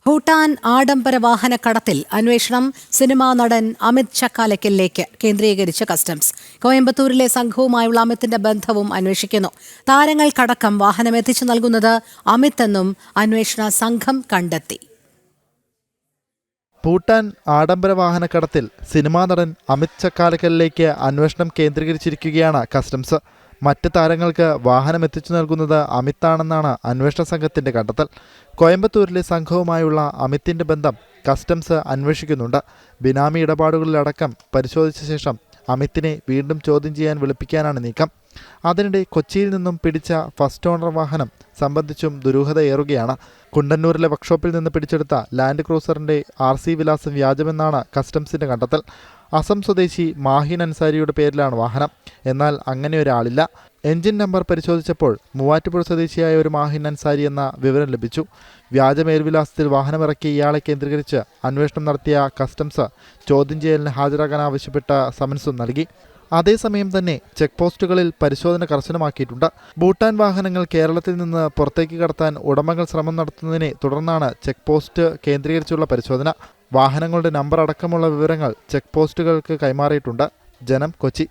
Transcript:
ഭൂട്ടാൻ ആഡംബര വാഹനക്കടത്തിൽ അന്വേഷണം സിനിമാ നടൻ അമിത് ചക്കാലക്കലിലേക്ക് കേന്ദ്രീകരിച്ച് കസ്റ്റംസ്. കോയമ്പത്തൂരിലെ സംഘവുമായുള്ള അമിത്തിന്റെ ബന്ധവും അന്വേഷിക്കുന്നു. താരങ്ങൾക്കടക്കം വാഹനം എത്തിച്ചു നൽകുന്നത് അമിത് എന്നും അന്വേഷണ സംഘം കണ്ടെത്തി. ഭൂട്ടാൻ ആഡംബര വാഹനക്കടത്തിൽ സിനിമാ നടൻ അമിത് ചക്കാലക്കലിലേക്ക് അന്വേഷണം കേന്ദ്രീകരിച്ചിരിക്കുകയാണ് കസ്റ്റംസ്. മറ്റ് താരങ്ങൾക്ക് വാഹനം എത്തിച്ചു നൽകുന്നത് അമിതാണെന്നാണ് അന്വേഷണ സംഘത്തിന്റെ കണ്ടെത്തൽ. കോയമ്പത്തൂരിലെ സംഘവുമായുള്ള അമിത്തിന്റെ ബന്ധം കസ്റ്റംസ് അന്വേഷിക്കുന്നുണ്ട്. ബിനാമി ഇടപാടുകളിലടക്കം പരിശോധിച്ച ശേഷം അമിത്തിനെ വീണ്ടും ചോദ്യം ചെയ്യാൻ വിളിപ്പിക്കാനാണ് നീക്കം. അതിനിടെ കൊച്ചിയിൽ നിന്നും പിടിച്ച ഫസ്റ്റ് ഓണർ വാഹനം സംബന്ധിച്ചും ദുരൂഹതയേറുകയാണ്. കുണ്ടന്നൂരിലെ വർക്ക്ഷോപ്പിൽ നിന്ന് പിടിച്ചെടുത്ത ലാൻഡ് ക്രൂസറിന്റെ RC വിലാസം വ്യാജമെന്നാണ് കസ്റ്റംസിന്റെ കണ്ടെത്തൽ. അസം സ്വദേശി മാഹിൻ അൻസാരിയുടെ പേരിലാണ് വാഹനം. എന്നാൽ അങ്ങനെ ഒരാളില്ല. എഞ്ചിൻ നമ്പർ പരിശോധിച്ചപ്പോൾ മൂവാറ്റുപുഴ സ്വദേശിയായ ഒരു മാഹിൻ അൻസാരി എന്ന വിവരം ലഭിച്ചു. വ്യാജ മേൽവിലാസത്തിൽ വാഹനമിറക്കിയ ഇയാളെ കേന്ദ്രീകരിച്ച് അന്വേഷണം നടത്തിയ കസ്റ്റംസ് ചോദ്യം ചെയ്യലിന് ഹാജരാകാൻ ആവശ്യപ്പെട്ട സമൻസും നൽകി. അതേസമയം തന്നെ ചെക്ക് പോസ്റ്റുകളിൽ പരിശോധന കർശനമാക്കിയിട്ടുണ്ട്. ഭൂട്ടാൻ വാഹനങ്ങൾ കേരളത്തിൽ നിന്ന് പുറത്തേക്ക് കടത്താൻ ഉടമകൾ ശ്രമം നടത്തുന്നതിനെ തുടർന്നാണ് ചെക്ക് പോസ്റ്റ് കേന്ദ്രീകരിച്ചുള്ള പരിശോധന. വാഹനങ്ങളുടെ നമ്പർ അടക്കമുള്ള വിവരങ്ങൾ ചെക്ക് പോസ്റ്റുകൾക്ക് കൈമാറിയിട്ടുണ്ട്. ജനം, കൊച്ചി.